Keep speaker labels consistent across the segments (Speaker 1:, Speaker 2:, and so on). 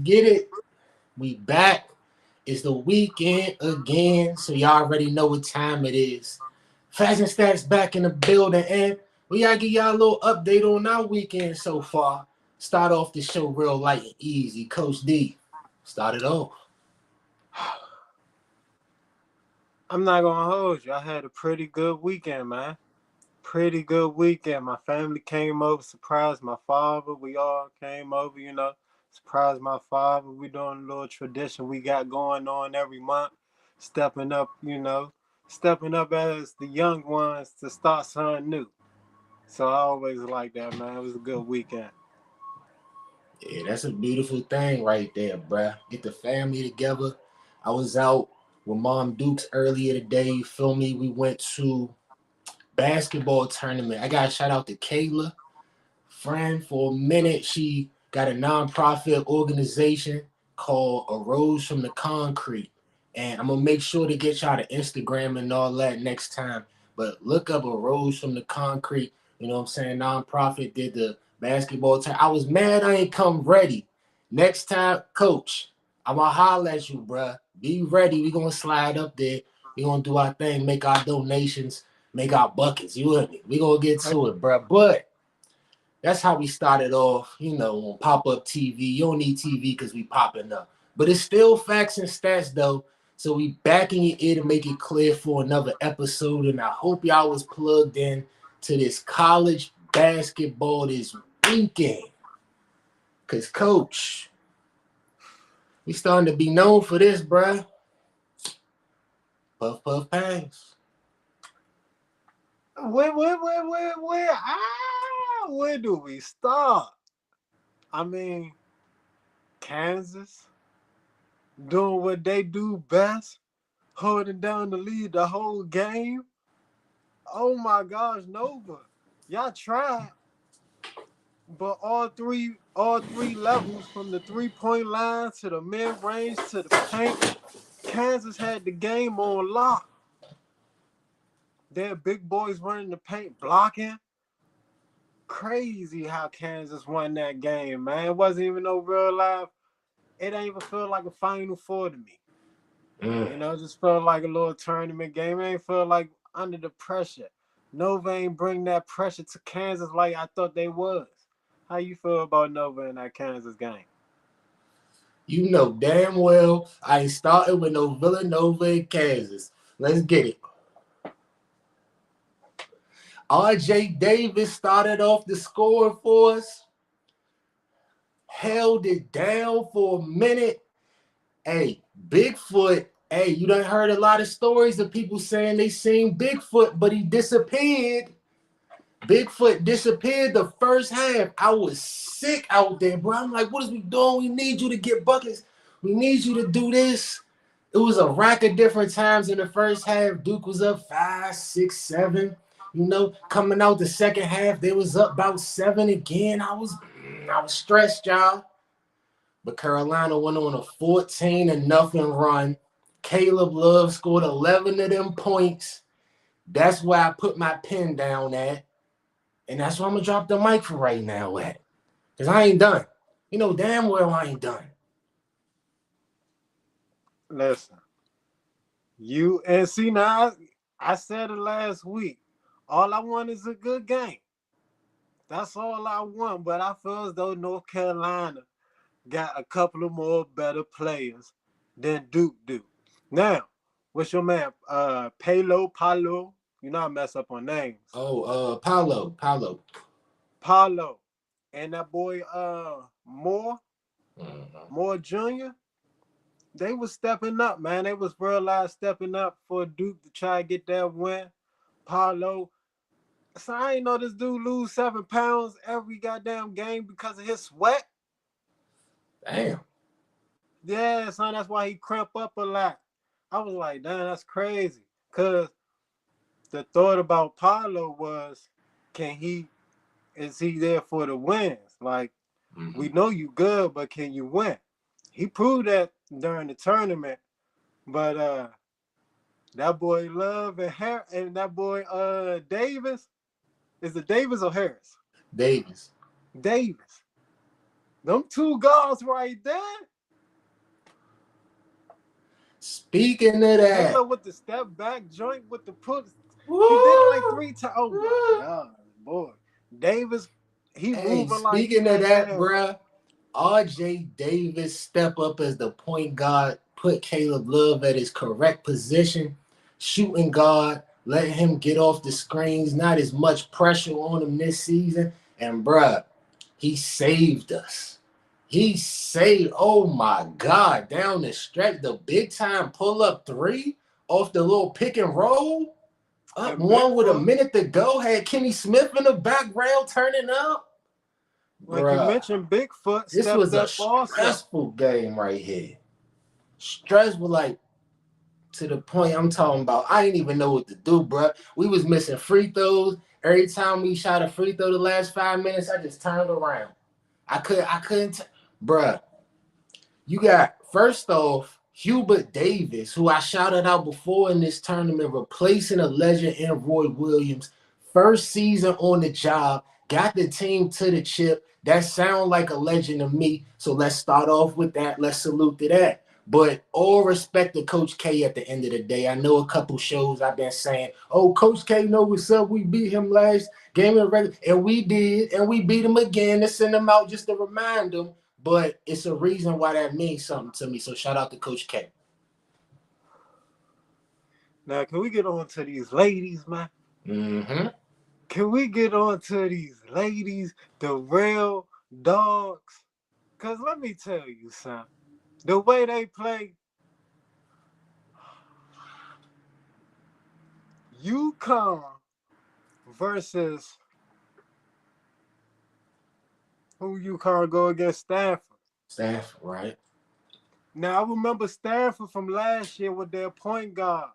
Speaker 1: Get it? We back. It's the weekend again, so y'all already know what time it is. Facts and Stats back in the building, and we gotta give y'all a little update on our weekend so far. Start off the show real light and easy. Coach D, start it off.
Speaker 2: I'm not gonna hold you. I had a pretty good weekend, man. Pretty good weekend. My family came over, surprised my father. We all came over, surprised my father. We doing a little tradition we got going on every month, stepping up, stepping up as the young ones to start something new. So I always like that, man. It was a good weekend.
Speaker 1: Yeah, that's a beautiful thing right there, bruh. Get the family together. I was out with Mom Dukes earlier today. You feel me? We went to basketball tournament. I got to shout out to Kayla, friend. For a minute, she got a nonprofit organization called A Rose from the Concrete. And I'm going to make sure to get y'all to Instagram and all that next time. But look up A Rose from the Concrete. You know what I'm saying? Nonprofit did the basketball tournament. I was mad I ain't come ready. Next time, coach, I'm going to holler at you, bruh. Be ready. We going to slide up there. We going to do our thing, make our donations, make our buckets. You with me? We going to get to it, bruh. But that's how we started off, on PopUpTV. You don't need TV because we popping up. But it's still facts and stats, though. So we back in your ear to make it clear for another episode. And I hope y'all was plugged in to this college basketball this weekend. Because, Coach, we starting to be known for this, bruh. Puff, puff, pass.
Speaker 2: Where do we start? I mean, Kansas doing what they do best, holding down the lead the whole game. Oh my gosh, Nova, y'all tried, but all three levels from the 3-point line to the mid range to the paint, Kansas had the game on lock. Their big boys running the paint, blocking. Crazy how Kansas won that game, man. It wasn't even no real life. It ain't even feel like a Final Four to me. It just felt like a little tournament game. It ain't feel like under the pressure. Nova ain't bring that pressure to Kansas like I thought they was. How you feel about Nova in that Kansas game?
Speaker 1: You know damn well I ain't starting with no Villanova in Kansas. Let's get it. R.J. Davis started off the score for us. Held it down for a minute. Hey, Bigfoot. Hey, you done heard a lot of stories of people saying they seen Bigfoot, but he disappeared. Bigfoot disappeared the first half. I was sick out there, bro. I'm like, what is we doing? We need you to get buckets. We need you to do this. It was a rack of different times in the first half. Duke was up 5, 6, 7. Coming out the second half, they was up about 7 again. I was stressed, y'all. But Carolina went on a 14-0 run. Caleb Love scored 11 of them points. That's where I put my pen down at. And that's where I'm going to drop the mic for right now at. Because I ain't done. You know damn well I ain't done.
Speaker 2: Listen, you and see now, I said it last week. All I want is a good game. That's all I want. But I feel as though North Carolina got a couple of more better players than Duke do. Now, what's your man? Palo. You know I mess up on names.
Speaker 1: Oh, Paolo.
Speaker 2: Palo. And that boy Moore Jr., they was stepping up, man. They was real live stepping up for Duke to try to get that win. Palo. So I ain't know this dude lose 7 pounds every goddamn game because of his sweat.
Speaker 1: Damn.
Speaker 2: Yeah, son, that's why he cramp up a lot. I was like, damn, that's crazy. Cause the thought about Paulo was, is he there for the wins? Like, we know you good, but can you win? He proved that during the tournament. But that boy Love and that boy Davis, is it Davis or Harris?
Speaker 1: Davis.
Speaker 2: Davis. Them two guards right there.
Speaker 1: Speaking of that,
Speaker 2: Taylor with the step back joint with the put. He did it like
Speaker 1: woo,
Speaker 2: 3 times. Oh my
Speaker 1: woo.
Speaker 2: God, boy. Davis, he
Speaker 1: Hey,
Speaker 2: moving like he
Speaker 1: speaking of
Speaker 2: ain't
Speaker 1: that,
Speaker 2: had.
Speaker 1: bruh, RJ Davis step up as the point guard, put Caleb Love at his correct position, shooting guard, letting him get off the screens, not as much pressure on him this season. And bruh, he saved us. He saved, oh my God, down the stretch, the big time pull up three off the little pick and roll. Up
Speaker 2: And
Speaker 1: one with a
Speaker 2: Bigfoot,
Speaker 1: minute to go, had Kenny Smith in the background turning up.
Speaker 2: like you
Speaker 1: Bruh,
Speaker 2: mentioned, Bigfoot
Speaker 1: this
Speaker 2: stepped
Speaker 1: was a
Speaker 2: up also.
Speaker 1: stressful game right here. Stressful, like to the point I'm talking about. I didn't even know what to do, bruh. We was missing free throws. Every time we shot a free throw the last 5 minutes, I just turned around. I couldn't, bruh. You got, first off, Hubert Davis, who I shouted out before in this tournament, replacing a legend in Roy Williams. First season on the job, got the team to the chip. That sounds like a legend to me. So let's start off with that. Let's salute to that. But all respect to Coach K at the end of the day. I know a couple shows I've been saying, oh, Coach K know what's up. We beat him last game of the regular. And we did. And we beat him again to send him out just to remind him. But it's a reason why that means something to me. So shout out to Coach K.
Speaker 2: Now, can we get on to these ladies, man?
Speaker 1: Mm-hmm.
Speaker 2: Can we get on to these ladies, the real dogs? Because let me tell you, son, the way they play, UConn versus who UConn go against Stanford.
Speaker 1: Staff, right?
Speaker 2: Now, I remember Stanford from last year with their point guard.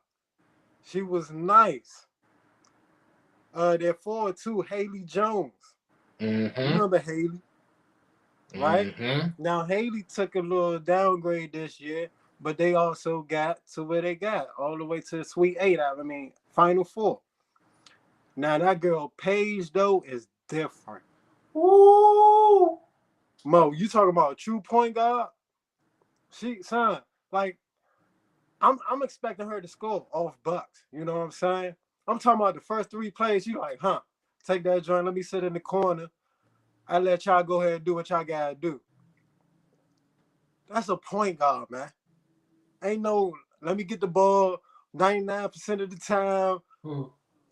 Speaker 2: She was nice. Their forward too, Haley Jones. You
Speaker 1: Mm-hmm.
Speaker 2: remember Haley, right?
Speaker 1: Mm-hmm.
Speaker 2: Now, Haley took a little downgrade this year, but they also got to where they got, all the way to the Sweet Eight. I mean, Final Four. Now, that girl Paige, though, is different.
Speaker 1: Ooh.
Speaker 2: Mo, you talking about a true point guard? Son, like, I'm expecting her to score off Bucks. You know what I'm saying? I'm talking about the first 3 plays. You like, take that joint. Let me sit in the corner. I let y'all go ahead and do what y'all gotta do. That's a point guard, man. Ain't no, let me get the ball 99% of the time.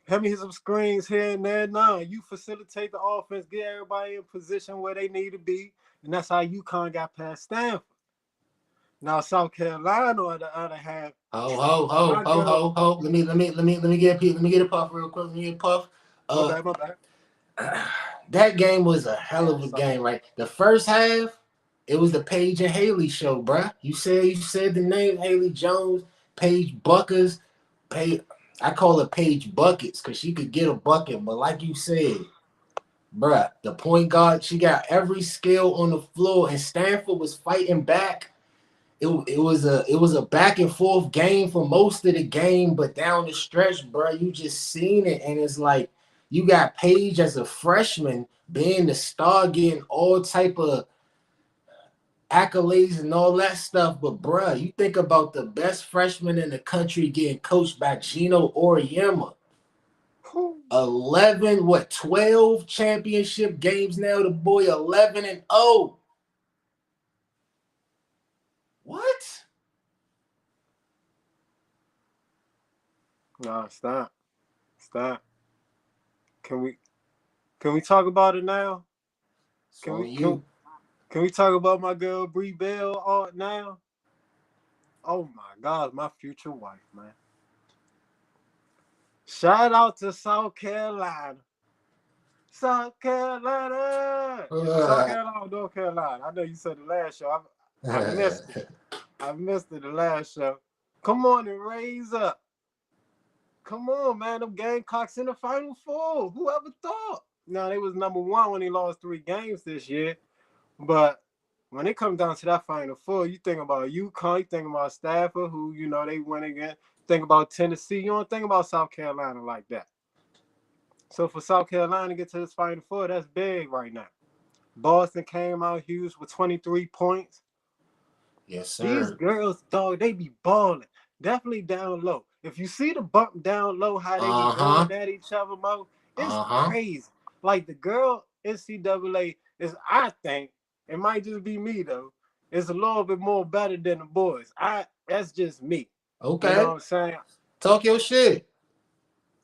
Speaker 2: Help me hit some screens here and there. No, you facilitate the offense, get everybody in position where they need to be, and that's how UConn got past Stanford. Now South Carolina, on the other hand,
Speaker 1: Ho.
Speaker 2: my girl.
Speaker 1: Let me get a puff real quick. Let me get a puff.
Speaker 2: My
Speaker 1: Uh,
Speaker 2: bad.
Speaker 1: that game was a hell of a
Speaker 2: Sorry.
Speaker 1: game, right? The first half, it was the Paige and Haley show, bruh. You said the name Haley Jones, Paige Buckers, Paige. I call her Paige Buckets because she could get a bucket, but like you said, bruh, the point guard, she got every skill on the floor, and Stanford was fighting back. It was a back and forth game for most of the game, but down the stretch, bruh, you just seen it, and it's like you got Paige as a freshman being the star, getting all type of accolades and all that stuff. But bruh, you think about the best freshman in the country getting coached by Gino Auriemma. 11, 12 championship games now. The boy 11-0. What?
Speaker 2: No, stop. Can we talk about it now? Can
Speaker 1: So
Speaker 2: we can we talk about my girl Bree Bell now? Oh my God, my future wife, man. Shout out to South Carolina. South Carolina. Is it South Carolina or North Carolina? I know you said the last show. I missed it. I missed it the last show. Come on and raise up. Come on, man. Them Gamecocks in the Final Four. Whoever thought? Now, they was number one when they lost 3 games this year. But when it comes down to that Final Four, you think about UConn, you think about Stafford, who, they went again. Think about Tennessee. You don't think about South Carolina like that. So for South Carolina to get to this Final Four, that's big right now. Boston came out huge with 23 points.
Speaker 1: Yes,
Speaker 2: These
Speaker 1: sir.
Speaker 2: girls, dog, they be balling. Definitely down low. If you see the bump down low, how they be
Speaker 1: Uh-huh.
Speaker 2: going at each other, Mo, it's
Speaker 1: Uh-huh.
Speaker 2: crazy. Like the girl NCAA is, I think, it might just be me though, is a little bit more better than the boys. That's just me. You know what
Speaker 1: Okay.
Speaker 2: I'm saying?
Speaker 1: Talk your shit.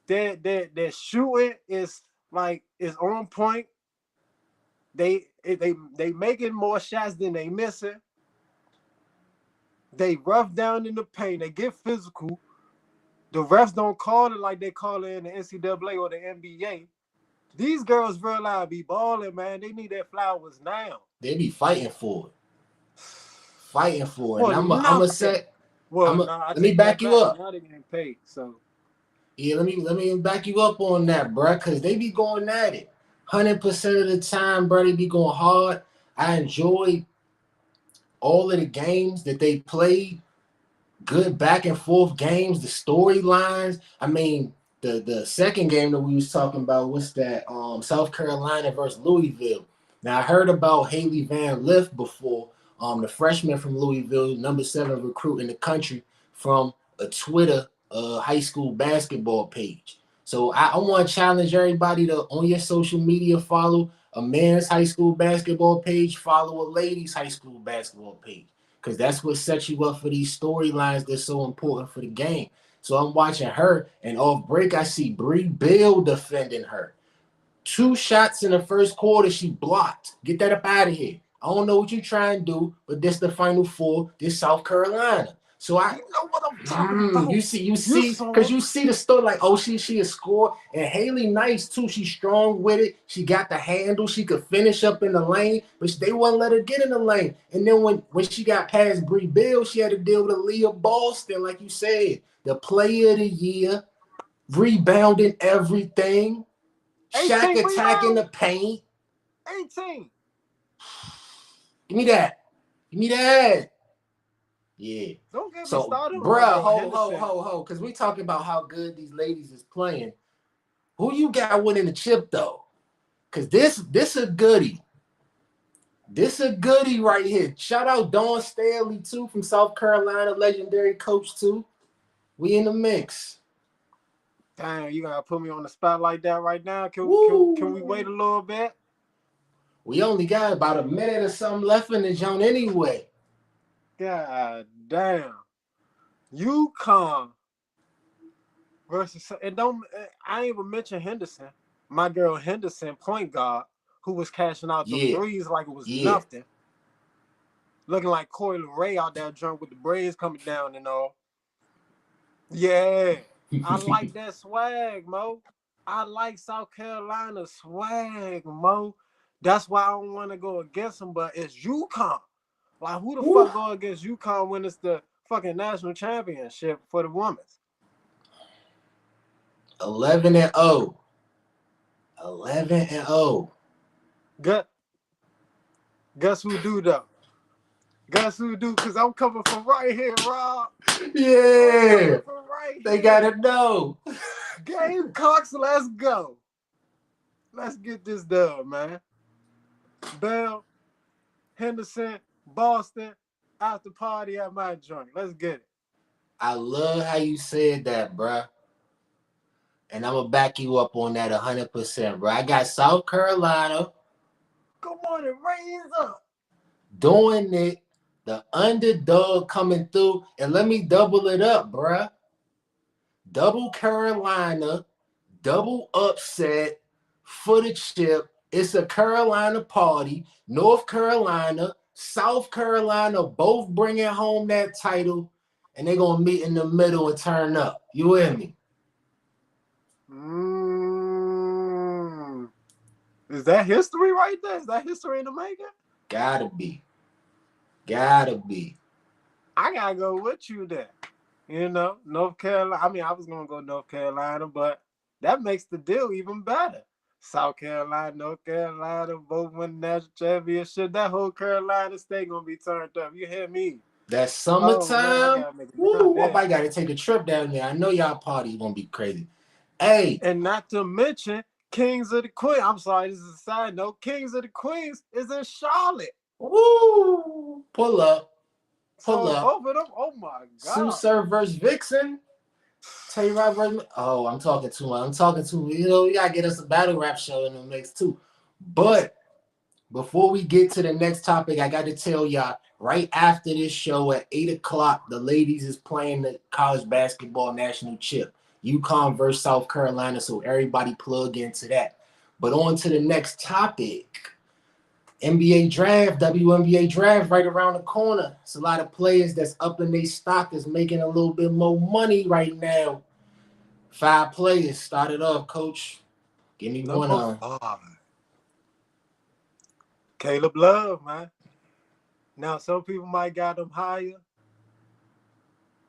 Speaker 2: Their shooting is like is on point. They making more shots than they missing. They rough down in the paint. They get physical. The refs don't call it like they call it in the NCAA or the NBA. These girls realize be balling, man. They need their flowers now.
Speaker 1: They be fighting for it. Fighting for it. And
Speaker 2: For
Speaker 1: I'm a
Speaker 2: nothing.
Speaker 1: set.
Speaker 2: Well, nah, I
Speaker 1: Let me
Speaker 2: take that
Speaker 1: back you
Speaker 2: back.
Speaker 1: up.
Speaker 2: Now they're getting paid. So
Speaker 1: Yeah, let me back you up on that, bro. Cause they be going at it. 100% of the time, bro, they be going hard. I enjoyed all of the games that they played. Good back and forth games, the storylines. I mean, the second game that we was talking about was that South Carolina versus Louisville. Now I heard about Haley Van Lith before, the freshman from Louisville, #7 recruit in the country from a Twitter high school basketball page. So I want to challenge everybody to on your social media follow a man's high school basketball page, follow a ladies high school basketball page because that's what sets you up for these storylines that's so important for the game. So I'm watching her, and off break, I see Bree Bill defending her. 2 shots in the first quarter, she blocked. Get that up out of here. I don't know what you're trying to do, but this the Final Four. This South Carolina. So
Speaker 2: you know what I'm talking about.
Speaker 1: you
Speaker 2: You
Speaker 1: see,
Speaker 2: saw
Speaker 1: because you see the story like, oh, she a score, and Haley nice too. She's strong with it. She got the handle. She could finish up in the lane, but they wouldn't let her get in the lane. And then when she got past Bree Bill, she had to deal with Aaliyah Boston, like you said, the Player of the Year, rebounding everything, Shaq
Speaker 2: 18
Speaker 1: attacking the
Speaker 2: rebounds.
Speaker 1: paint.
Speaker 2: 18.
Speaker 1: Give me that. Give me that. Yeah.
Speaker 2: Don't get me
Speaker 1: So,
Speaker 2: started on my
Speaker 1: bruh,
Speaker 2: girl
Speaker 1: ho,
Speaker 2: Henderson.
Speaker 1: ho, because we talking about how good these ladies is playing. Who you got winning the chip though? Because this a goodie. This a goodie right here. Shout out Dawn Staley too from South Carolina, legendary coach too. We in the mix.
Speaker 2: Damn, you gotta put me on the spot like that right now. Can we wait
Speaker 1: Woo!
Speaker 2: a little bit?
Speaker 1: We only got about a minute or something left in the joint anyway.
Speaker 2: God damn. UConn versus and don't I ain't even mention Henderson. My girl Henderson, point guard, who was cashing out them
Speaker 1: Yeah,
Speaker 2: threes like it was
Speaker 1: yeah.
Speaker 2: nothing. Looking like Corey Ray out there drunk with the braids coming down and all. Yeah. I like that swag, Mo. I like South Carolina swag, Mo. That's why I don't want to go against them, but it's UConn. Like, who the
Speaker 1: Woo.
Speaker 2: fuck go against UConn when it's the fucking national championship for the women's?
Speaker 1: 11-0. 11-0.
Speaker 2: Guess who do though? Guess who do? Cause I'm coming from right here, Rob.
Speaker 1: Yeah.
Speaker 2: From right
Speaker 1: They
Speaker 2: here.
Speaker 1: gotta know.
Speaker 2: Gamecocks, let's go. Let's get this done, man. Bell, Henderson, Boston, after party at my joint. Let's get it.
Speaker 1: I love how you said that, bruh. And I'm gonna back you up on that 100%, bro. I got South Carolina
Speaker 2: Come on and raise up.
Speaker 1: doing it, the underdog coming through, and let me double it up, bruh. Double Carolina, double upset for the chip. It's a Carolina party. North Carolina, South Carolina, both bringing home that title, and they're gonna meet in the middle and turn up. You with me?
Speaker 2: Is that history right there? Is that history in the making?
Speaker 1: Gotta be. Gotta be.
Speaker 2: I gotta go with you there. You know, North Carolina. I mean, I was gonna go North Carolina, but that makes the deal even better. South Carolina, North Carolina, both win the national championship. That whole Carolina state gonna be turned up. You hear me?
Speaker 1: That
Speaker 2: Oh man, I
Speaker 1: summertime,
Speaker 2: gotta make it down
Speaker 1: woo, I
Speaker 2: there.
Speaker 1: might gotta take a trip down there. I know y'all party gonna be crazy. Hey,
Speaker 2: And not to mention, Kings of the Queens. I'm sorry, this is a side note. Kings of the Queens is in Charlotte.
Speaker 1: Woo! Pull up. Pull
Speaker 2: So
Speaker 1: up.
Speaker 2: both of them, oh my
Speaker 1: Sue
Speaker 2: God.
Speaker 1: Surf versus Vixen. Tay-Rock versus... Oh, I'm talking too much. I'm talking too... You know, we got to get us a battle rap show in the mix, too. But before we get to the next topic, I got to tell y'all, right after this show at 8 o'clock, the ladies is playing the college basketball national chip. UConn versus South Carolina, so everybody plug into that. But on to the next topic. NBA draft, WNBA draft right around the corner. It's a lot of players that's up in their stock that's making a little bit more money right now. 5 players. Start it off, Coach. Give me one
Speaker 2: Number
Speaker 1: on.
Speaker 2: 5. Caleb Love, man. Now, some people might got him higher.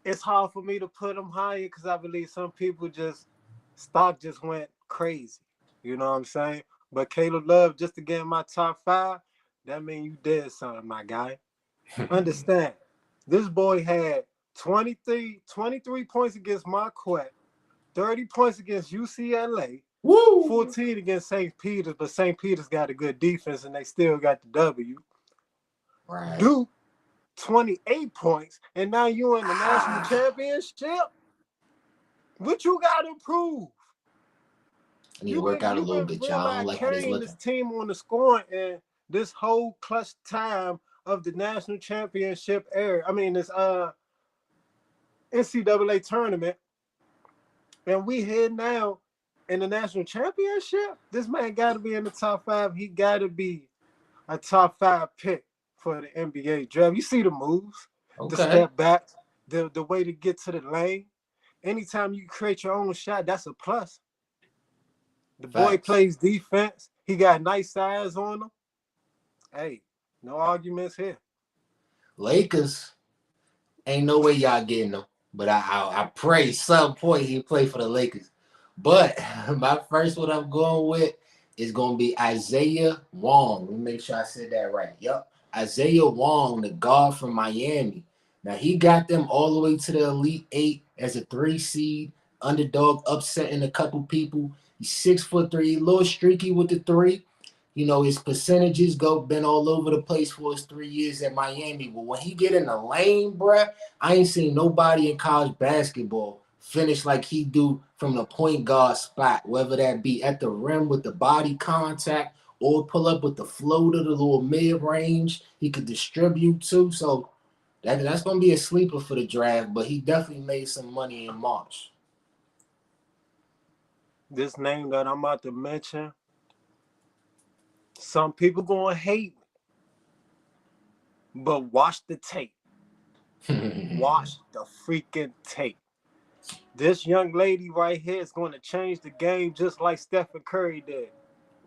Speaker 2: It's hard for me to put him higher because I believe some people stock just went crazy. You know what I'm saying? But Caleb Love, just to get in my top 5, that means you did something, my guy. Understand, this boy had 23 points against Marquette, 30 points against UCLA,
Speaker 1: Woo!
Speaker 2: 14 against St. Peter's, but St. Peter's got a good defense and they still got the W.
Speaker 1: Right.
Speaker 2: Duke, 28 points, and now you in the national championship. What you got to prove?
Speaker 1: I need to work out a little bit, y'all. I don't like how they
Speaker 2: carrying
Speaker 1: looking.
Speaker 2: this team on the scoring and this whole clutch time of the national championship era. I mean, this NCAA tournament, and we here now in the national championship. This man got to be in the top 5. He got to be a top 5 pick for the NBA draft. You see the moves, the step back, the way to get to the lane. Anytime you create your own shot, that's a plus. The boy plays defense. He got nice size on him. Hey, no arguments here.
Speaker 1: Lakers, ain't no way y'all getting them. But I pray some point he play for the Lakers. But my first one I'm going with is going to be Isaiah Wong. Let me make sure I said that right. Yep. Isaiah Wong, the guard from Miami. Now, he got them all the way to the Elite 8 as a 3 seed, underdog, upsetting a couple people. He's 6'3", a little streaky with the 3. You know, his percentages been all over the place for his 3 years at Miami. But when he get in the lane, bruh, I ain't seen nobody in college basketball finish like he do from the point guard spot, whether that be at the rim with the body contact or pull up with the floater, the little mid-range. He could distribute too. So that's going to be a sleeper for the draft, but he definitely made some money in March.
Speaker 2: This name that I'm about to mention, some people going to hate me, but watch the tape. Watch the freaking tape. This young lady right here is going to change the game just like Stephen Curry did.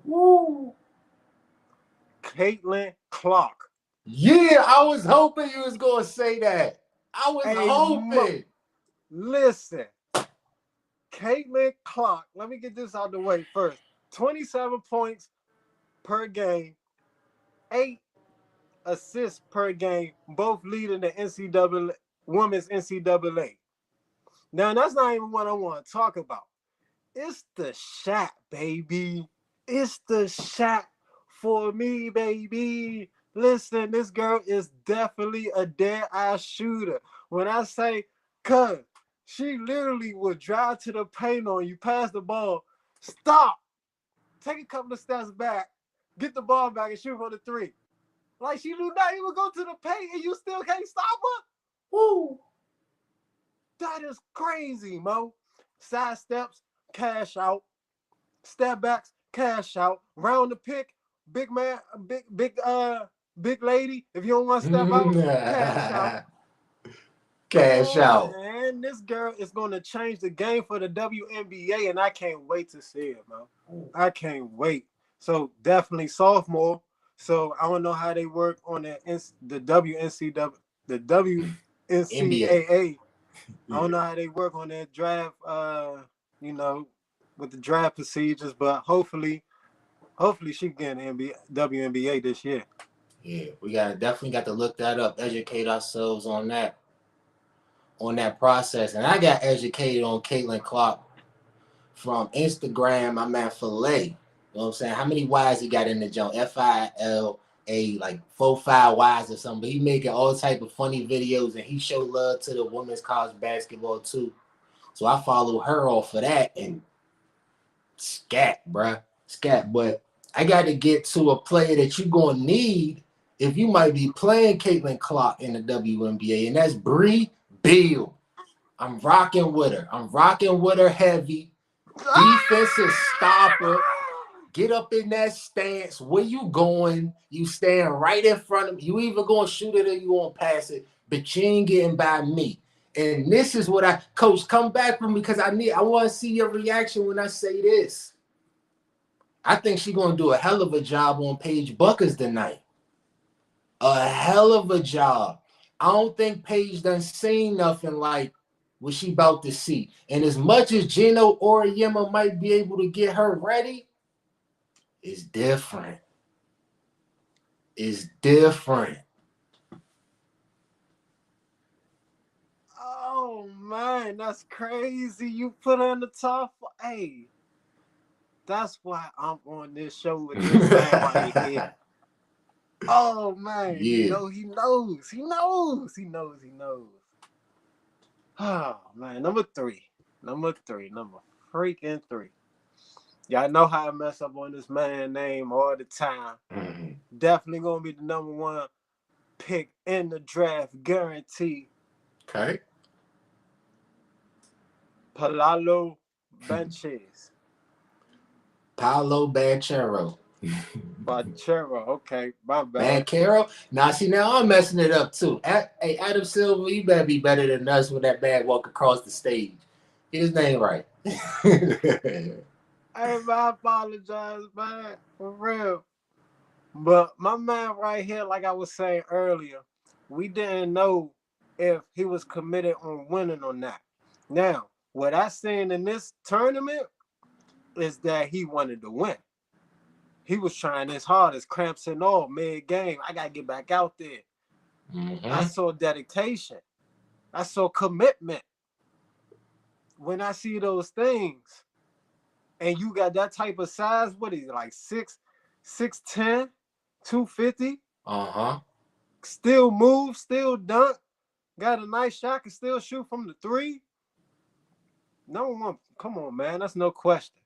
Speaker 1: Woo!
Speaker 2: Caitlin Clark.
Speaker 1: Yeah, I was hoping you was going to say that. I was hoping.
Speaker 2: Listen, Caitlin Clark, let me get this out of the way first. 27 points per game, 8 assists per game, both leading the NCAA, women's NCAA. Now, that's not even what I want to talk about. It's the shot, baby. It's the shot for me, baby. Listen, this girl is definitely a dead-eye shooter. When I say, cuz, she literally will drive to the paint on you, pass the ball, stop, take a couple of steps back, get the ball back, and shoot for the 3. Like, she do not even go to the paint, and you still can't stop her? Woo! That is crazy, Mo. Side steps, cash out. Step backs, cash out. Round the pick, big man, big lady. If you don't want to step out, cash out.
Speaker 1: Cash out.
Speaker 2: Man, this girl is going to change the game for the WNBA, and I can't wait to see it, man. I can't wait. So definitely sophomore. So I don't know how they work on the WNCAA, the WNCAA. I don't know how they work on that draft, you know, with the draft procedures, but hopefully she can get an WNBA this year.
Speaker 1: Yeah, we definitely got to look that up, educate ourselves on that process. And I got educated on Caitlin Clark from Instagram, I'm at Filet. You know what I'm saying? How many Y's he got in the joint? FILA, like 4-5 Y's or something. But he making all type of funny videos, and he show love to the women's college basketball too. So I follow her off of that and scat, bruh. Scat. But I got to get to a player that you going to need if you might be playing Caitlin Clark in the WNBA, and that's Bree Beal. I'm rocking with her. I'm rocking with her heavy. Defensive stopper. Get up in that stance. Where you going? You stand right in front of me. You either going to shoot it or you going to pass it, but you ain't getting by me. And this is what Coach, come back from me because I want to see your reaction when I say this. I think she's going to do a hell of a job on Paige Buckers tonight. A hell of a job. I don't think Paige done seen nothing like what she about to see. And as much as Gino Auriemma might be able to get her ready, it's different. It's different.
Speaker 2: Oh man, that's crazy. You put her in the top. Hey, that's why I'm on this show with this man right here. Oh man,
Speaker 1: Yeah.
Speaker 2: he knows. Oh man, number freaking three. Y'all know how I mess up on this man name all the time.
Speaker 1: Mm-hmm.
Speaker 2: Definitely gonna be the number one pick in the draft, guarantee.
Speaker 1: Okay.
Speaker 2: Paolo Banchero.
Speaker 1: Paolo Banchero.
Speaker 2: Okay, my bad.
Speaker 1: Banchero? Now I'm messing it up too. Hey, Adam Silver, you better be better than us with that bag walk across the stage. Get his name right.
Speaker 2: Hey, man, I apologize, man, for real. But my man right here, like I was saying earlier, we didn't know if he was committed on winning or not. Now, what I seen in this tournament is that he wanted to win. He was trying his hardest, cramps and all, mid-game. I got to get back out there.
Speaker 1: Mm-hmm.
Speaker 2: I saw dedication. I saw commitment. When I see those things, and you got that type of size, what is it, like 6'10", 250?
Speaker 1: Uh-huh.
Speaker 2: Still move, still dunk, got a nice shot, can still shoot from the three. Number one, come on, man. That's no question.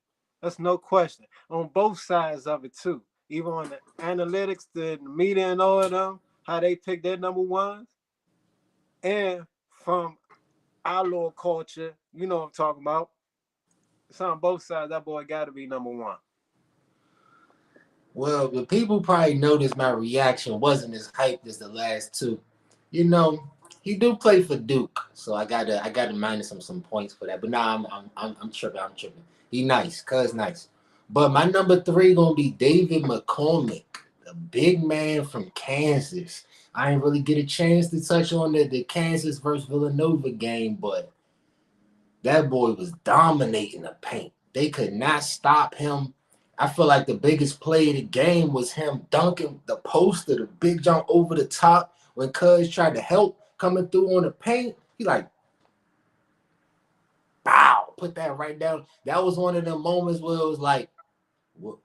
Speaker 2: On both sides of it, too. Even on the analytics, the media and all of them, how they pick their number ones. And from our little culture, you know what I'm talking about. It's on both sides. That boy got to be number one.
Speaker 1: Well, the people probably noticed my reaction wasn't as hyped as the last two. You know, he do play for Duke, so I gotta minus him some points for that. But nah, I'm tripping. He nice, cuz nice. But my number 3 gonna be David McCormick, the big man from Kansas. I ain't really get a chance to touch on the Kansas versus Villanova game, but that boy was dominating the paint. They could not stop him. I feel like the biggest play of the game was him dunking the poster, the big jump over the top when Cuz tried to help coming through on the paint. He like, bow, put that right down. That was one of the moments where it was like, what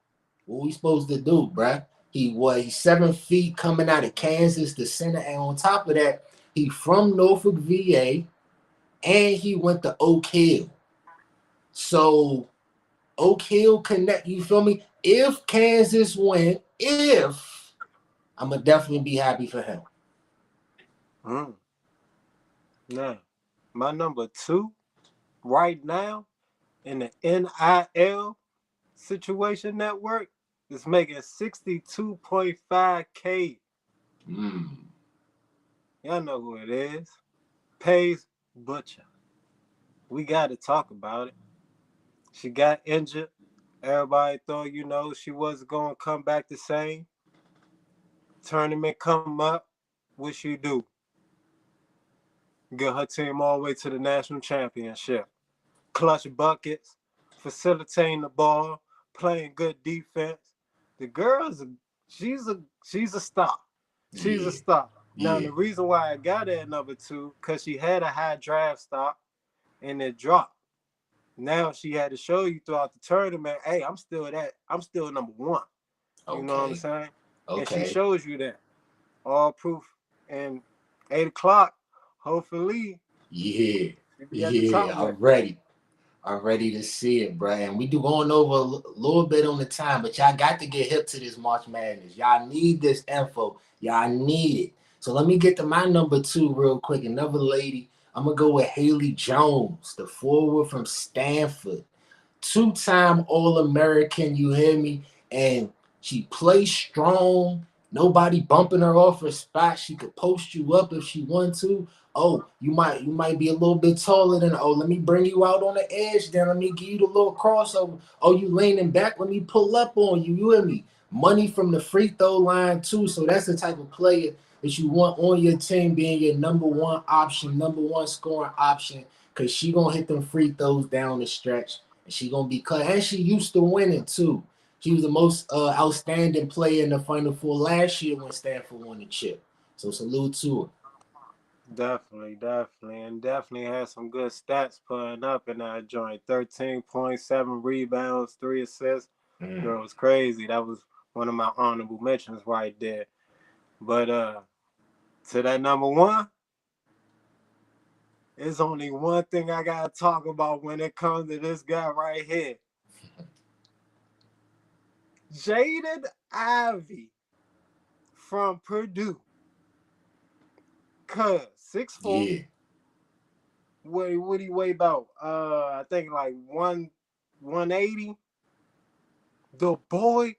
Speaker 1: we supposed to do, bruh? He's 7 feet coming out of Kansas, the center, and on top of that, he from Norfolk, VA, and he went to Oak Hill. So Oak Hill connect, you feel me? If Kansas win, I'm gonna definitely be happy for him.
Speaker 2: Now, my number 2 right now in the NIL situation network is making $62.5K. Y'all know who it is. Paige Butcher. We got to talk about it. She got injured. Everybody thought, she wasn't going to come back the same. Tournament come up. What she do? Get her team all the way to the national championship. Clutch buckets, facilitating the ball, playing good defense. The girl she's a star. She's a star. Now, the reason why I got her at number 2, because she had a high draft stock and it dropped. Now she had to show you throughout the tournament, hey, I'm still number one. You know what I'm
Speaker 1: Okay.
Speaker 2: saying? And she
Speaker 1: Okay.
Speaker 2: shows you that. All proof. And 8 o'clock, hopefully,
Speaker 1: Yeah.
Speaker 2: she be at the top
Speaker 1: Yeah.
Speaker 2: with
Speaker 1: I'm ready. I'm ready to see it, bro. And we do going over a little bit on the time, but y'all got to get hip to this March Madness. Y'all need this info. Y'all need it. So let me get to my number two real quick. Another lady. I'm gonna go with Haley Jones, the forward from Stanford. Two-time All-American, you hear me? And she plays strong. Nobody bumping her off her spot. She could post you up if she want to. Oh, you might be a little bit taller than her. Oh, let me bring you out on the edge. Then let me give you the little crossover. Oh, you leaning back. Let me pull up on you. You hear me? Money from the free throw line too. So that's the type of player that you want on your team, being your number one option, number one scoring option, because she gonna hit them free throws down the stretch. And she gonna be cut. And she used to winning too. She was the most outstanding player in the Final Four last year when Stanford won the chip. So salute to
Speaker 2: definitely, definitely, and definitely had some good stats putting up in that joint. 13.7 rebounds, 3 assists.
Speaker 1: her.
Speaker 2: Girl, it was crazy. That was one of my honorable mentions right there. But to that number one, there's only one thing I gotta talk about when it comes to this guy right here. Jaden Ivey from Purdue. Cuz 6'4".
Speaker 1: Yeah.
Speaker 2: What he weigh about? I think like 180. The boy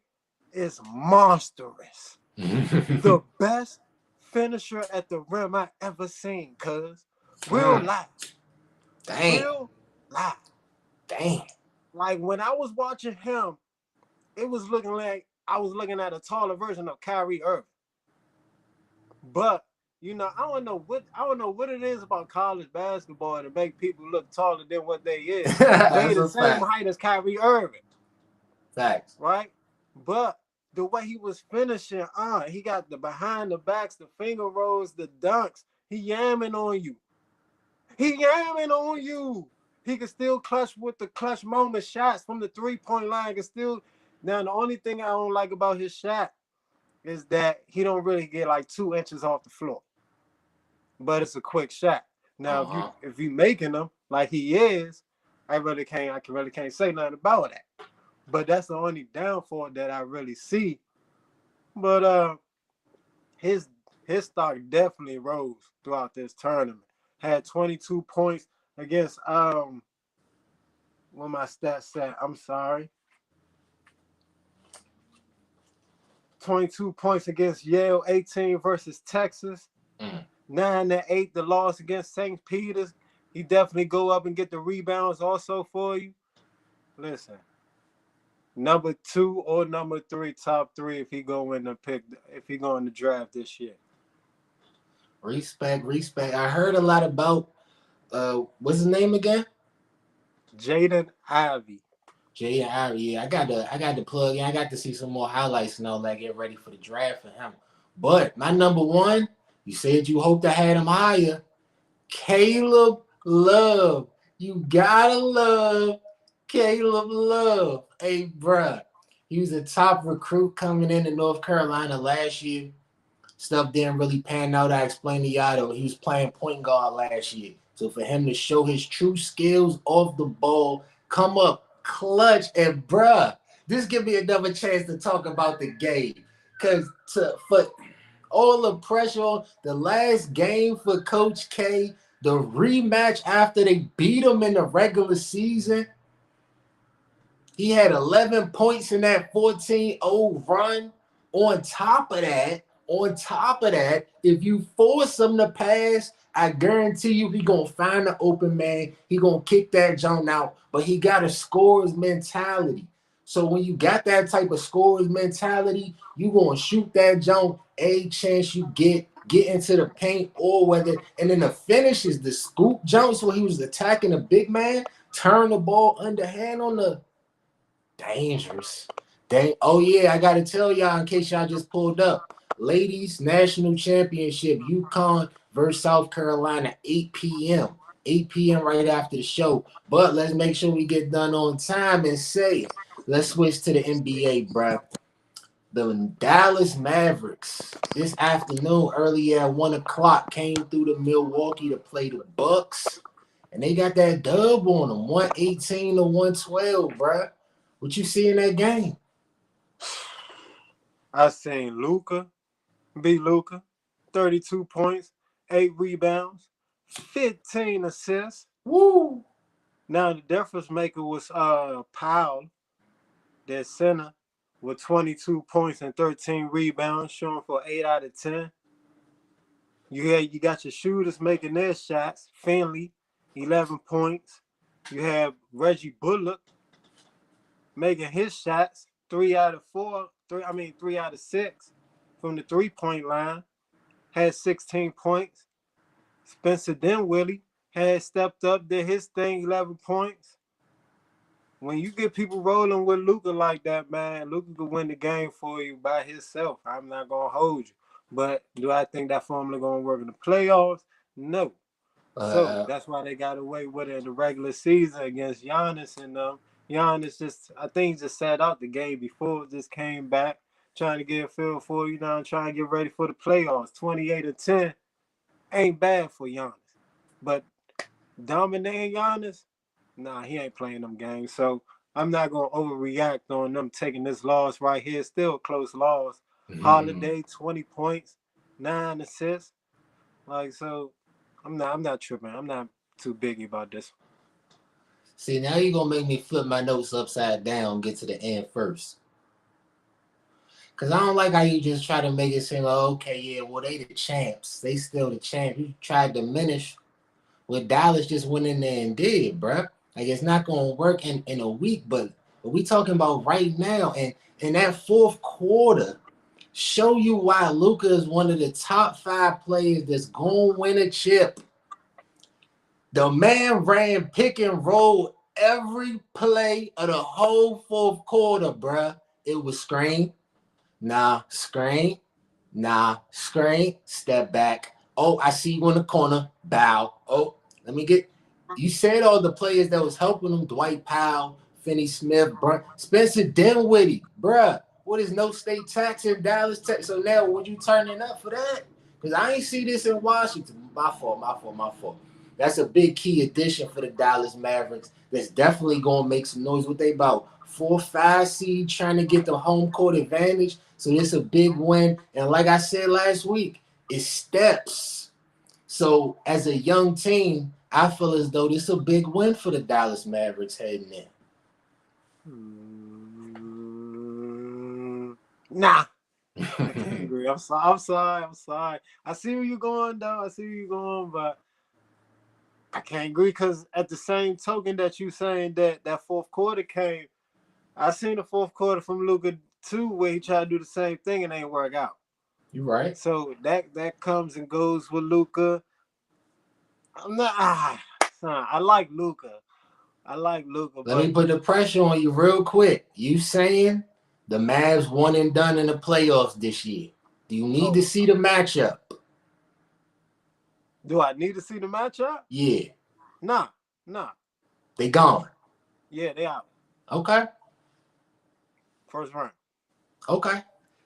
Speaker 2: is monstrous. The best finisher at the rim I ever seen, cuz. Real life.
Speaker 1: Damn.
Speaker 2: Real life.
Speaker 1: Damn.
Speaker 2: Like when I was watching him, it was looking like I was looking at a taller version of Kyrie Irving. But I don't know what it is about college basketball to make people look taller than what they is. They
Speaker 1: That's
Speaker 2: the
Speaker 1: a
Speaker 2: same
Speaker 1: fact.
Speaker 2: height as Kyrie Irving,
Speaker 1: Facts.
Speaker 2: right? But the way he was finishing, he got the behind the backs, the finger rolls, the dunks. He yamming on you. He yamming on you. He can still clutch with the clutch moment shots from the 3-point line. Can still. Now the only thing I don't like about his shot is that he don't really get like 2 inches off the floor. But it's a quick shot. Now
Speaker 1: Uh-huh.
Speaker 2: if you making them like he is, I really can't say nothing about that. But that's the only downfall that I really see. But his his stock definitely rose throughout this tournament. Had 22 points against what my stats said. I'm sorry. 22 points against Yale, 18 versus Texas.
Speaker 1: Mm.
Speaker 2: 9-8, the loss against St. Peter's. He definitely go up and get the rebounds also for you. Listen, number 2 or number 3, top 3 if he go in the draft this year.
Speaker 1: Respect, respect. I heard a lot about what's his name again?
Speaker 2: Jaden Ivey.
Speaker 1: Jay Ari. Yeah, I got to plug in. I got to see some more highlights and all that. Get ready for the draft for him. But my number one, you said you hoped I had him higher. Caleb Love. You gotta love Caleb Love. Hey, bruh. He was a top recruit coming into North Carolina last year. Stuff didn't really pan out. I explained to y'all though. He was playing point guard last year. So for him to show his true skills off the ball, come up clutch, and bruh, this give me another chance to talk about the game. Cause for all the pressure on the last game for Coach K, the rematch after they beat him in the regular season, he had 11 points in that 14-0 run. On top of that, if you force him to pass, I guarantee you he gonna find the open man. He gonna kick that jump out, but he got a scorer's mentality. So when you got that type of scorer's mentality, you gonna shoot that jump a chance you get into the paint or whether, and then the finish is the scoop jumps where he was attacking a big man, turn the ball underhand on the dangerous. Oh yeah, I gotta tell y'all in case y'all just pulled up. Ladies National Championship, UConn versus South Carolina, 8 p.m. 8 p.m. right after the show. But let's make sure we get done on time and say, let's switch to the NBA, bruh. The Dallas Mavericks this afternoon, early at 1 o'clock, came through to Milwaukee to play the Bucks. And they got that dub on them, 118 to 112, bruh. What you see in that game?
Speaker 2: I seen Luka be Luka, 32 points, 8 rebounds, 15 assists.
Speaker 1: Woo!
Speaker 2: Now the difference maker was Powell, their center, with 22 points and 13 rebounds, showing for 8 out of 10. You got your shooters making their shots. Finley, 11 points. You have Reggie Bullock making his shots. 3 out of 6 from the 3-point line. Had 16 points. Spencer Dinwiddie had stepped up, did his thing, 11 points. When you get people rolling with Luka like that, man, Luka could win the game for you by himself. I'm not going to hold you. But do I think that formula going to work in the playoffs? No. So that's why they got away with it in the regular season against Giannis. And Giannis I think just sat out the game before, just came back, trying to get a feel for, trying to get ready for the playoffs. 28-10 ain't bad for Giannis. But dominating Giannis, nah, he ain't playing them games. So I'm not going to overreact on them taking this loss right here. Still a close loss. Holiday, 20 points, 9 assists. So I'm not tripping. I'm not too biggy about this.
Speaker 1: See, now you're going to make me flip my notes upside down and get to the end first. Because I don't like how you just try to make it seem like, okay, yeah, well, they the champs. They still the champs. You try to diminish what Dallas just went in there and did, bruh. Like, it's not going to work in a week, but we talking about right now. And in that fourth quarter, show you why Luka is one of the top 5 players that's going to win a chip. The man ran pick and roll every play of the whole fourth quarter, bruh. It was screen. Nah, screen. Nah, screen. Step back. Oh, I see you in the corner. Bow. Oh, let me get. You said all the players that was helping them: Dwight Powell, Finney Smith, Spencer Dinwiddie, bruh. What is no state tax in Dallas, Texas? So now, would you turning up for that? Because I ain't see this in Washington. My fault. That's a big key addition for the Dallas Mavericks. That's definitely gonna make some noise. What they about 4-5 seed trying to get the home court advantage. So this a big win. And like I said last week, it's steps. So as a young team, I feel as though this is a big win for the Dallas Mavericks heading in.
Speaker 2: Nah. I can't agree. I'm sorry. I see where you're going, though. But I can't agree because at the same token that you saying that fourth quarter came, I seen the fourth quarter from Luka too, where he tried to do the same thing and ain't work out.
Speaker 1: You're right.
Speaker 2: So that comes and goes with Luka. I'm not. I like Luka.
Speaker 1: Let me put the pressure on you real quick. You saying the Mavs one and done in the playoffs this year? Do you need to see the matchup?
Speaker 2: Do I need to see the matchup?
Speaker 1: Yeah.
Speaker 2: Nah.
Speaker 1: They gone.
Speaker 2: Yeah, they out.
Speaker 1: Okay.
Speaker 2: First round.
Speaker 1: Okay.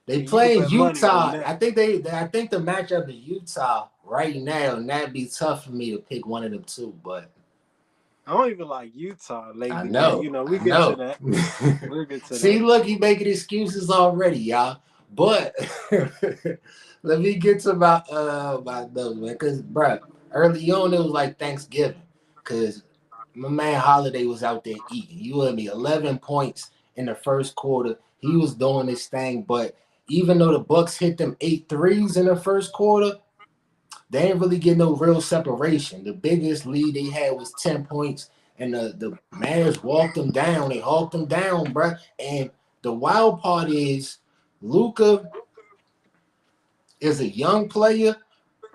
Speaker 1: They playing Utah. I think the matchup is Utah right now, and that'd be tough for me to pick one of them two, but
Speaker 2: I don't even like Utah lately.
Speaker 1: I know.
Speaker 2: We get to that. We'll get to
Speaker 1: See,
Speaker 2: that.
Speaker 1: look, he making excuses already, y'all. But let me get to my those, man. Because, bro, early on it was like Thanksgiving. Because my man Holiday was out there eating. You and me, 11 points in the first quarter. He was doing his thing. But even though the Bucks hit them 8 threes in the first quarter, they didn't really get no real separation. The biggest lead they had was 10 points, and the Mavs walked them down. They hawked them down, bro. And the wild part is Luka is a young player.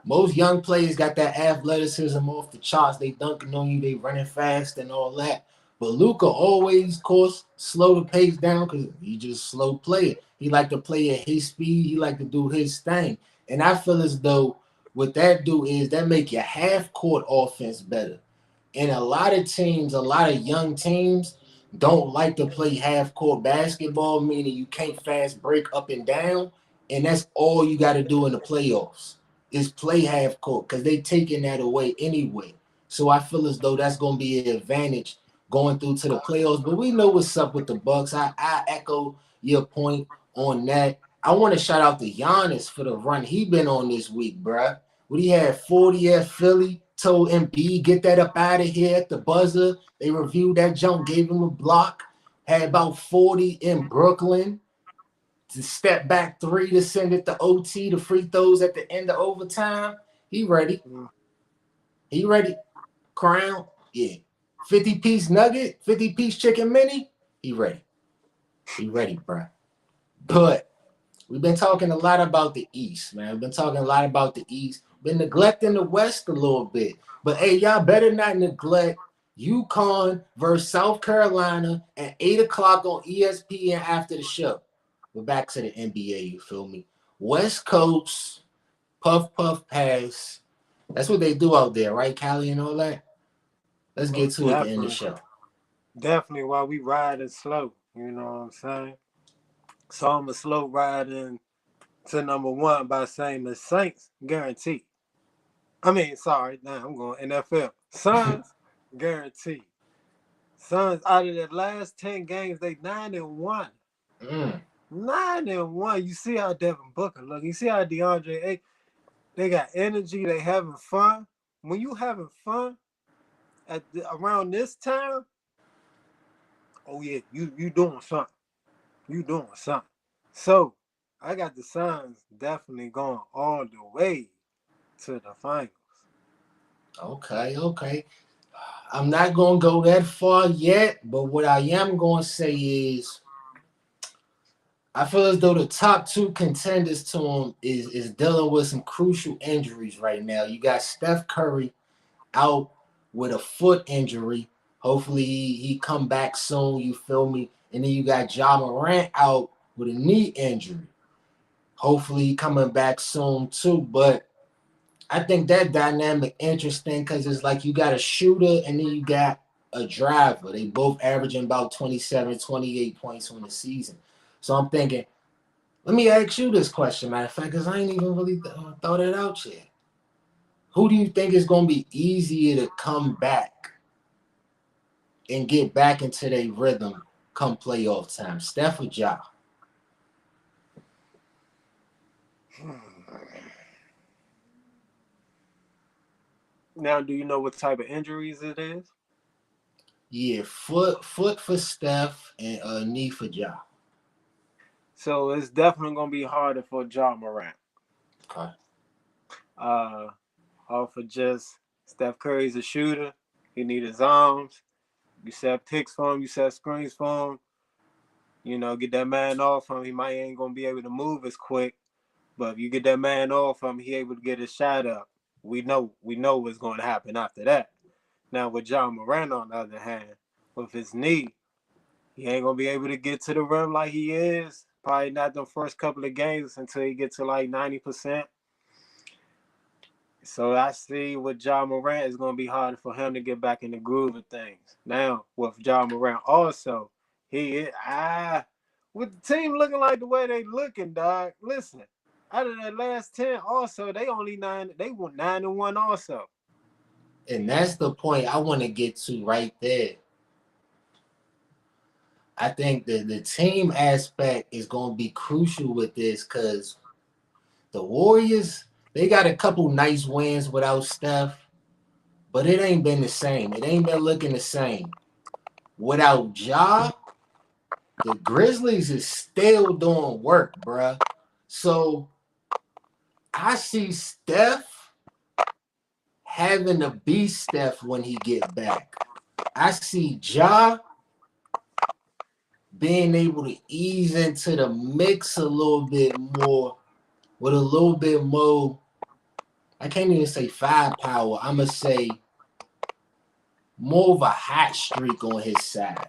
Speaker 1: Most young players got that athleticism off the charts. They dunking on you. They running fast and all that. But Luka always, of course, slow the pace down because he just slow player. He like to play at his speed. He like to do his thing. And I feel as though what that do is that make your half-court offense better. And a lot of teams, a lot of young teams, don't like to play half court basketball, meaning you can't fast break up and down. And that's all you got to do in the playoffs is play half court because they taking that away anyway. So I feel as though that's going to be an advantage going through to the playoffs. But we know what's up with the Bucks. I echo your point on that. I want to shout out to Giannis for the run he been on this week, bruh. What he had 40 at Philly, told Embiid, get that up out of here at the buzzer. They reviewed that jump, gave him a block. Had about 40 in Brooklyn. To step back three to send it to OT, the free throws at the end of overtime. He ready. He ready. Crown, yeah. 50-piece nugget, 50-piece chicken mini. He ready. He ready, bro. But we've been talking a lot about the East, man. We've been talking a lot about the East. Been neglecting the West a little bit. But, hey, y'all better not neglect UConn versus South Carolina at 8 o'clock on ESPN after the show. We're back to the NBA, you feel me? West Coast, puff, puff, pass. That's what they do out there, right, Cali and all that? Let's get to it at the end of the show.
Speaker 2: Definitely while we riding slow, you know what I'm saying? So I'm a slow riding to number one by saying the Saints guaranteed. I'm going NFL. Suns guaranteed. Suns out of their last 10 games, they 9-1. 9-1. You see how Devin Booker look. You see how DeAndre, they got energy. They having fun. When you having fun around this time, oh yeah, you doing something. You doing something. So I got the Suns definitely going all the way to the finals.
Speaker 1: Okay. I'm not going to go that far yet, but what I am going to say is I feel as though the top two contenders to him is dealing with some crucial injuries right now. You got Steph Curry out with a foot injury. Hopefully he come back soon, you feel me? And then you got Ja Morant out with a knee injury. Hopefully he coming back soon too. But I think that dynamic interesting because it's like you got a shooter and then you got a driver. They both averaging about 27, 28 points on the season. So I'm thinking, let me ask you this question, matter of fact, because I ain't even really thought it out yet. Who do you think is going to be easier to come back and get back into their rhythm come playoff time? Steph or Ja?
Speaker 2: Now, do you know what type of injuries it is?
Speaker 1: Yeah, foot for Steph and knee for Ja.
Speaker 2: So it's definitely going to be harder for Ja Morant.
Speaker 1: Okay.
Speaker 2: Off of just Steph Curry's a shooter. He need his arms. You set picks for him. You set screens for him. You know, get that man off him. He might ain't going to be able to move as quick. But if you get that man off him, he able to get his shot up. We know what's going to happen after that. Now with Ja Morant, on the other hand, with his knee, he ain't going to be able to get to the rim like he is. Probably not the first couple of games until he gets to like 90%. So I see with Ja Morant, it's going to be harder for him to get back in the groove of things. Now, with Ja Morant also, with the team looking like the way they looking, dog, listen, out of that last 10 also, they were 9-1 also.
Speaker 1: And that's the point I want to get to right there. I think that the team aspect is going to be crucial with this because the Warriors, they got a couple nice wins without Steph, but it ain't been the same. It ain't been looking the same. Without Ja, the Grizzlies is still doing work, bruh. So I see Steph having to be Steph when he get back. I see Ja being able to ease into the mix a little bit more with a little bit more, I can't even say firepower. I'm going to say more of a hot streak on his side.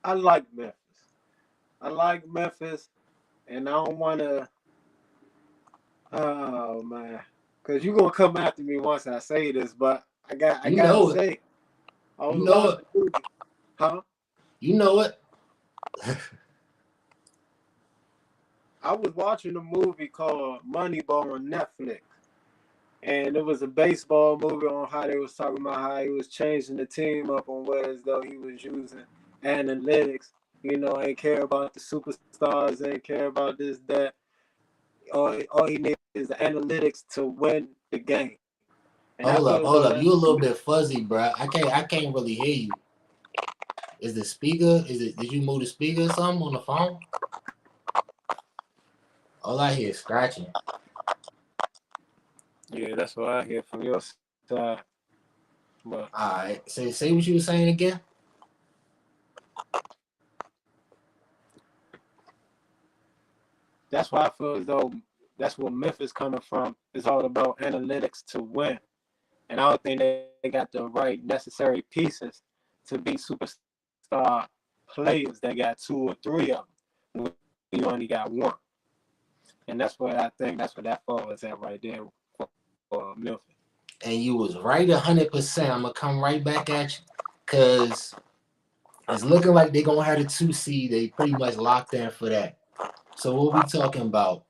Speaker 2: I like Memphis. And I don't want to, oh, man. Cause you gonna come after me once I say this, but I
Speaker 1: You
Speaker 2: gotta
Speaker 1: know it.
Speaker 2: say, I
Speaker 1: You
Speaker 2: was
Speaker 1: know
Speaker 2: watching
Speaker 1: it.
Speaker 2: the movie, huh?
Speaker 1: You know it.
Speaker 2: I was watching a movie called Moneyball on Netflix, and it was a baseball movie on how they was talking about how he was changing the team up on what as though he was using analytics. Ain't care about the superstars, ain't care about this, that. All he needs is the analytics to win the game. And I
Speaker 1: Hold
Speaker 2: feel
Speaker 1: up,
Speaker 2: as
Speaker 1: hold
Speaker 2: though
Speaker 1: up.
Speaker 2: that's
Speaker 1: You a little bit fuzzy, bro. I can't really hear you. Is the speaker? Is it? Did you move the speaker or something on the phone? All I hear is scratching.
Speaker 2: yeah, that's what I hear from your side. But
Speaker 1: All right. Say what you were saying again.
Speaker 2: that's why I feel as though that's where Memphis coming from. It's all about analytics to win. And I don't think they got the right necessary pieces to be superstar players that got two or three of them when you only got one. And that's what I think that's what that fall is at right there for Memphis.
Speaker 1: And you was right 100%. I'm gonna come right back at you, cause it's looking like they're gonna have a 2 seed. They pretty much locked in for that. So what we talking about?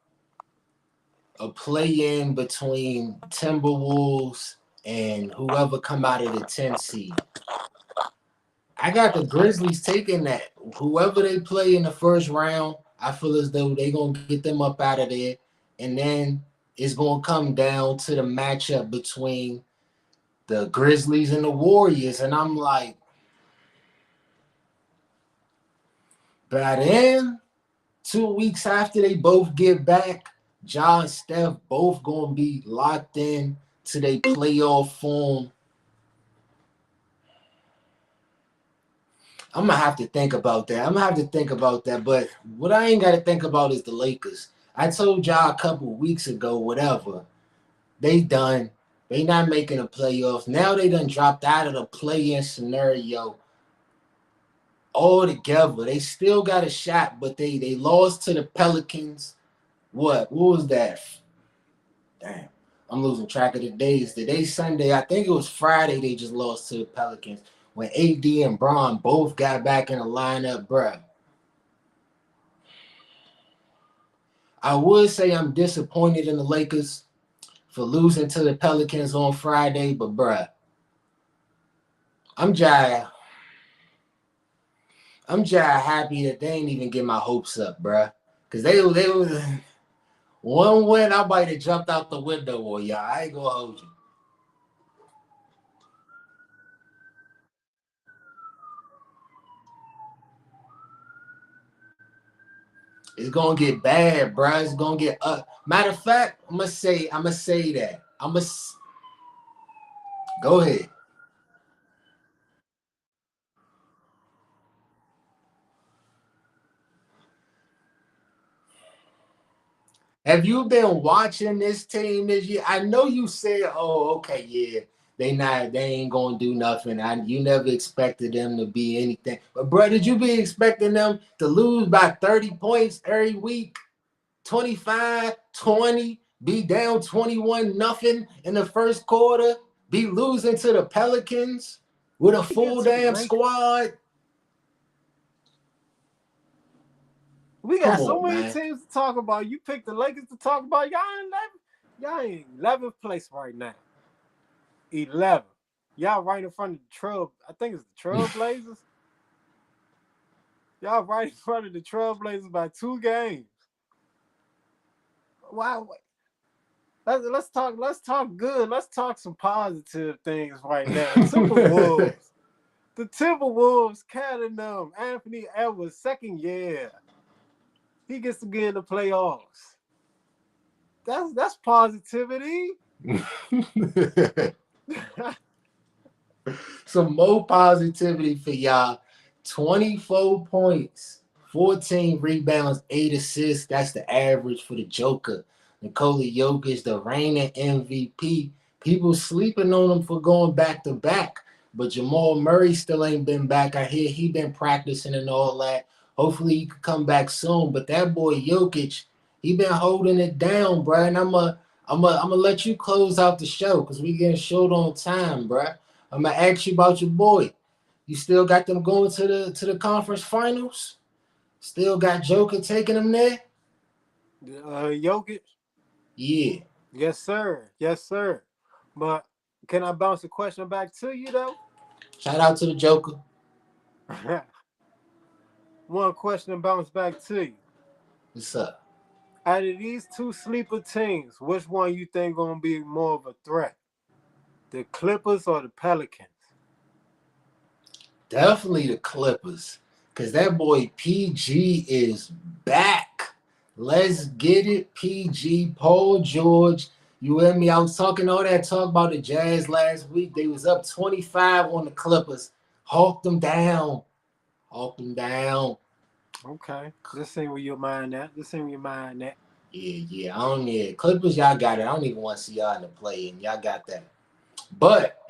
Speaker 1: A play-in between Timberwolves and whoever come out of the 10 seed. I got the Grizzlies taking that. Whoever they play in the first round, I feel as though they gonna get them up out of there, and then it's gonna come down to the matchup between the Grizzlies and the Warriors, and I'm like, by then, 2 weeks after they both get back, John and Steph both gonna be locked in to their playoff form. I'm gonna have to think about that. But what I ain't gotta think about is the Lakers. I told y'all a couple weeks ago, whatever. They done. They not making the playoffs. Now they done dropped out of the play-in scenario altogether. They still got a shot, but they lost to the Pelicans. What was that? Damn. I'm losing track of the days. Today Sunday. I think it was Friday they just lost to the Pelicans when AD and Braun both got back in the lineup, bruh. I would say I'm disappointed in the Lakers for losing to the Pelicans on Friday, but bruh, I'm just happy that they ain't even get my hopes up, bruh. Cause they was one win, I might have jumped out the window on y'all. I ain't gonna hold you. It's gonna get bad, bruh. It's gonna get up. Matter of fact, I'm gonna say that. Go ahead. Have you been watching this team this year? I know you said, "Oh, okay, yeah, they ain't gonna do nothing." You never expected them to be anything, but bro, did you be expecting them to lose by 30 points every week, 25, 20, be down 21 nothing in the first quarter, be losing to the Pelicans with a
Speaker 2: We get
Speaker 1: full
Speaker 2: to the
Speaker 1: damn
Speaker 2: rank.
Speaker 1: squad?
Speaker 2: We
Speaker 1: Come
Speaker 2: got so
Speaker 1: on,
Speaker 2: many
Speaker 1: man.
Speaker 2: teams to talk about. You picked the Lakers to talk about. Y'all in 11th place right now. 11. Y'all right in front of the Trail. I think it's the Trailblazers. Y'all right in front of the Trailblazers by 2 games. Wow. Let's talk. Let's talk good. Let's talk some positive things right now. Timberwolves. The Timberwolves counting them. Anthony Edwards, second year. He gets to get in the playoffs. That's positivity.
Speaker 1: Some more positivity for y'all. 24 points, 14 rebounds, 8 assists. That's the average for the Joker. Nikola Jokic, the reigning MVP. People sleeping on him for going back to back. But Jamal Murray still ain't been back. I hear he been practicing and all that. Hopefully he can come back soon. But that boy Jokic, he been holding it down, bro. And I'm I'm gonna let you close out the show because we getting short on time, bruh. I'm gonna ask you about your boy. You still got them going to the conference finals? Still got Joker taking them there?
Speaker 2: Jokic?
Speaker 1: Yeah.
Speaker 2: Yes, sir. Yes, sir. But can I bounce a question back to you though?
Speaker 1: Shout out to the Joker.
Speaker 2: One question to bounce back to you.
Speaker 1: What's up?
Speaker 2: Out of these two sleeper teams, which one you think gonna be more of a threat? The Clippers or the Pelicans?
Speaker 1: Definitely the Clippers. Cause that boy PG is back. Let's get it, PG. Paul George. You and me? I was talking all that talk about the Jazz last week. They was up 25 on the Clippers. Hawk them down. Hawk them down.
Speaker 2: Okay. Let's see where your mind at. Let's see where your mind at.
Speaker 1: Yeah. I don't need Clippers, y'all got it. I don't even want to see y'all in the play, and y'all got that. But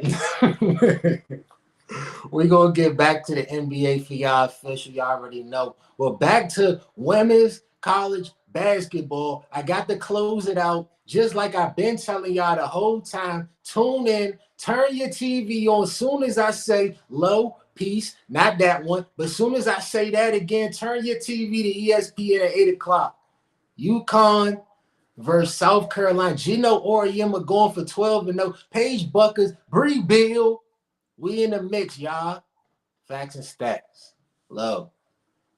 Speaker 1: we're going to get back to the NBA for y'all official. Y'all already know. Well, back to women's college basketball. I got to close it out just like I've been telling y'all the whole time. Tune in. Turn your TV on. Soon as I say low, peace, not that one. But soon as I say that again, turn your TV to ESPN at 8 o'clock. UConn versus South Carolina. Gino Auriemma going for 12-0. Paige Buckers, Bree Beal. We in the mix, y'all. Facts and stats. Love.